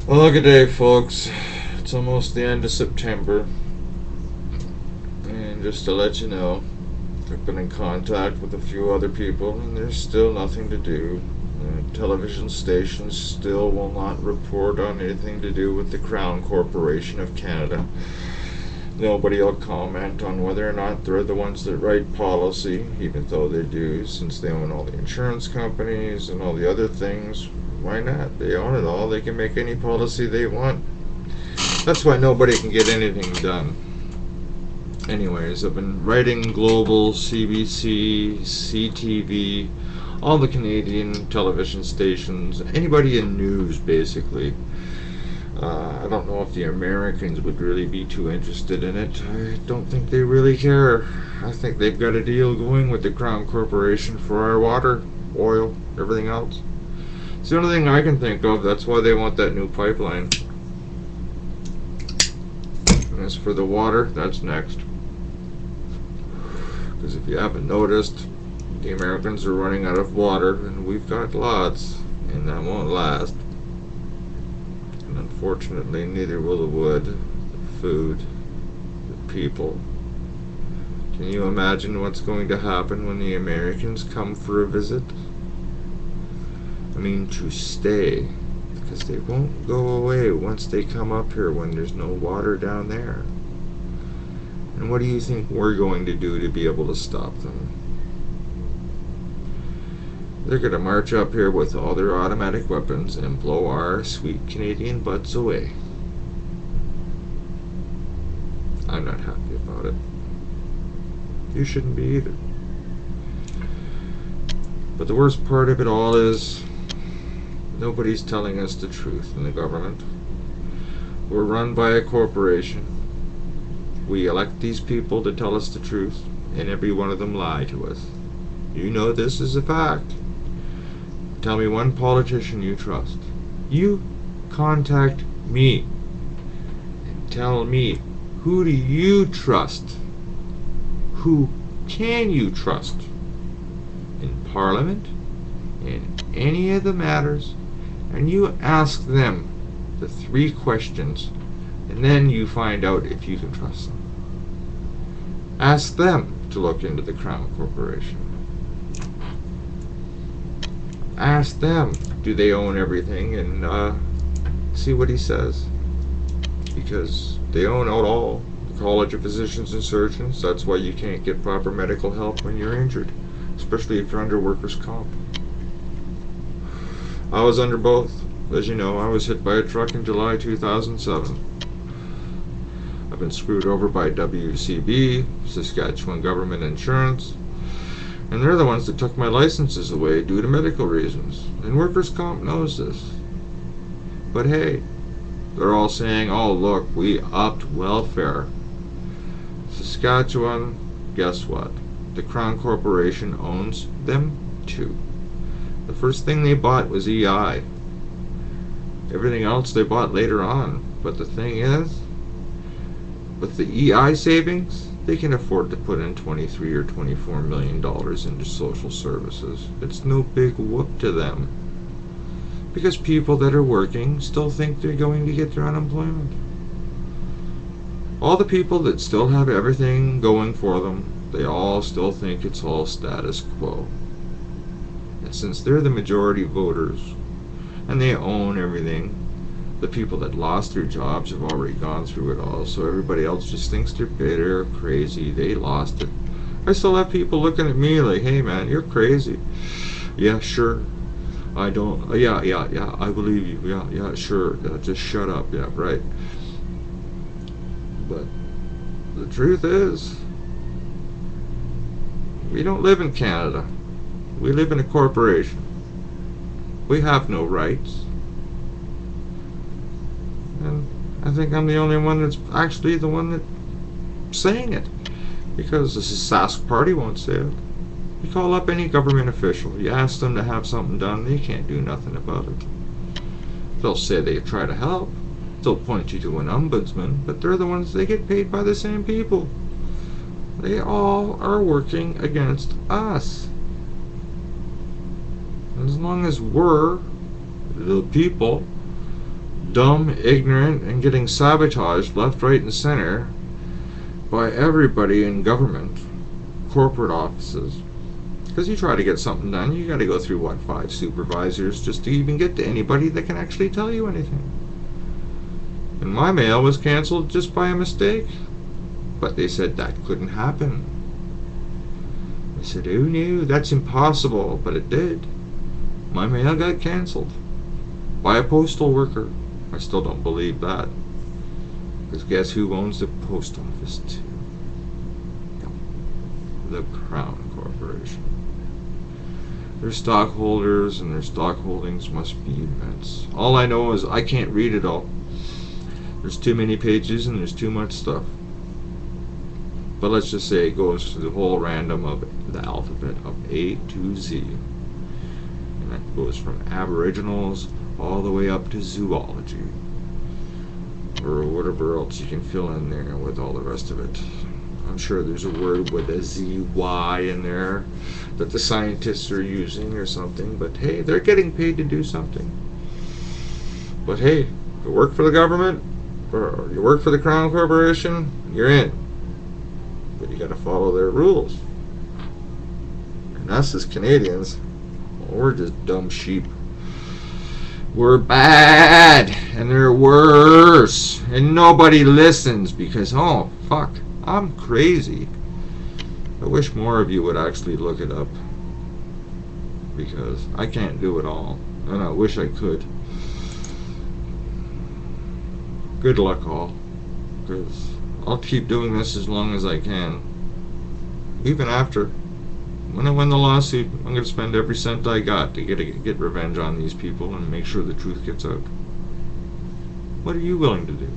Well, good day, folks. It's almost the end of September, and just to let you know, I've been in contact with a few other people, and there's still nothing to do. Television stations still will not report on anything to do with the Crown Corporation of Canada. Nobody will comment on whether or not they're the ones that write policy, even though they do, since they own all the insurance companies and all the other things. Why not? They own it all. They can make any policy they want. That's why nobody can get anything done. Anyways, I've been writing Global, CBC, CTV, all the Canadian television stations, anybody in news, basically. I don't know if the Americans would really be too interested in it. I don't think they really care. I think they've got a deal going with the Crown Corporation for our water, oil, everything else. It's the only thing I can think of. That's why they want that new pipeline. And as for the water, that's next. Because if you haven't noticed, the Americans are running out of water, and we've got lots, and that won't last. And unfortunately, neither will the wood, the food, the people. Can you imagine what's going to happen when the Americans come for a visit? I mean, to stay, because they won't go away once they come up here when there's no water down there. And what do you think we're going to do to be able to stop them? They're going to march up here with all their automatic weapons and blow our sweet Canadian butts away. I'm not happy about it. You shouldn't be either. But the worst part of it all is nobody's telling us the truth in the government. We're run by a corporation. We elect these people to tell us the truth, and every one of them lie to us. You know this is a fact. Tell me one politician you trust. You contact me and tell me, who do you trust? Who can you trust? In Parliament, in any of the matters, and you ask them the 3 questions, and then you find out if you can trust them. Ask them to look into the Crown Corporation. Ask them, do they own everything, and see what he says. Because they own it all. The College of Physicians and Surgeons, that's why you can't get proper medical help when you're injured, especially if you're under workers' comp. I was under both. As you know, I was hit by a truck in July 2007. I've been screwed over by WCB, Saskatchewan Government Insurance, and they're the ones that took my licenses away due to medical reasons. And workers' comp knows this. But hey, they're all saying, oh look, we upped welfare. Saskatchewan, guess what? The Crown Corporation owns them too. The first thing they bought was EI. Everything else they bought later on. But the thing is, with the EI savings, they can afford to put in $23 or $24 million into social services. It's no big whoop to them. Because people that are working still think they're going to get their unemployment. All the people that still have everything going for them, they all still think it's all status quo. And since they're the majority voters, and they own everything, the people that lost their jobs have already gone through it all, so everybody else just thinks they're bitter, crazy, they lost it. I still have people looking at me like, hey man, you're crazy. Yeah, sure. I don't, yeah, I believe you. Yeah, sure. Just shut up. Yeah, right. But the truth is, we don't live in Canada. We live in a corporation. We have no rights. And I think I'm the only one that's actually the one that's saying it. Because the Sask Party won't say it. You call up any government official, you ask them to have something done, they can't do nothing about it. They'll say they try to help. They'll point you to an ombudsman, but they're the ones, they get paid by the same people. They all are working against us. As long as we're, the people, dumb, ignorant, and getting sabotaged left, right, and center by everybody in government, corporate offices. Because you try to get something done, you got to go through, what, 5 supervisors just to even get to anybody that can actually tell you anything. And my mail was canceled just by a mistake. But they said that couldn't happen. I said, who knew? That's impossible. But it did. My mail got canceled by a postal worker. I still don't believe that. Because guess who owns the post office too? The Crown Corporation. Their stockholders and their stock holdings must be immense. All I know is I can't read it all. There's too many pages and there's too much stuff. But let's just say it goes to the whole random of the alphabet of A to Z. And that goes from Aboriginals all the way up to zoology. Or whatever else you can fill in there with all the rest of it. I'm sure there's a word with a ZY in there that the scientists are using or something. But hey, they're getting paid to do something. But hey, if you work for the government, or you work for the Crown Corporation, you're in. But you got to follow their rules. And us as Canadians, well, we're just dumb sheep. We're bad, and they're worse, and nobody listens because, oh, fuck, I'm crazy. I wish more of you would actually look it up, because I can't do it all, and I wish I could. Good luck all, because I'll keep doing this as long as I can. Even after, when I win the lawsuit, I'm going to spend every cent I got to get revenge on these people and make sure the truth gets out. What are you willing to do?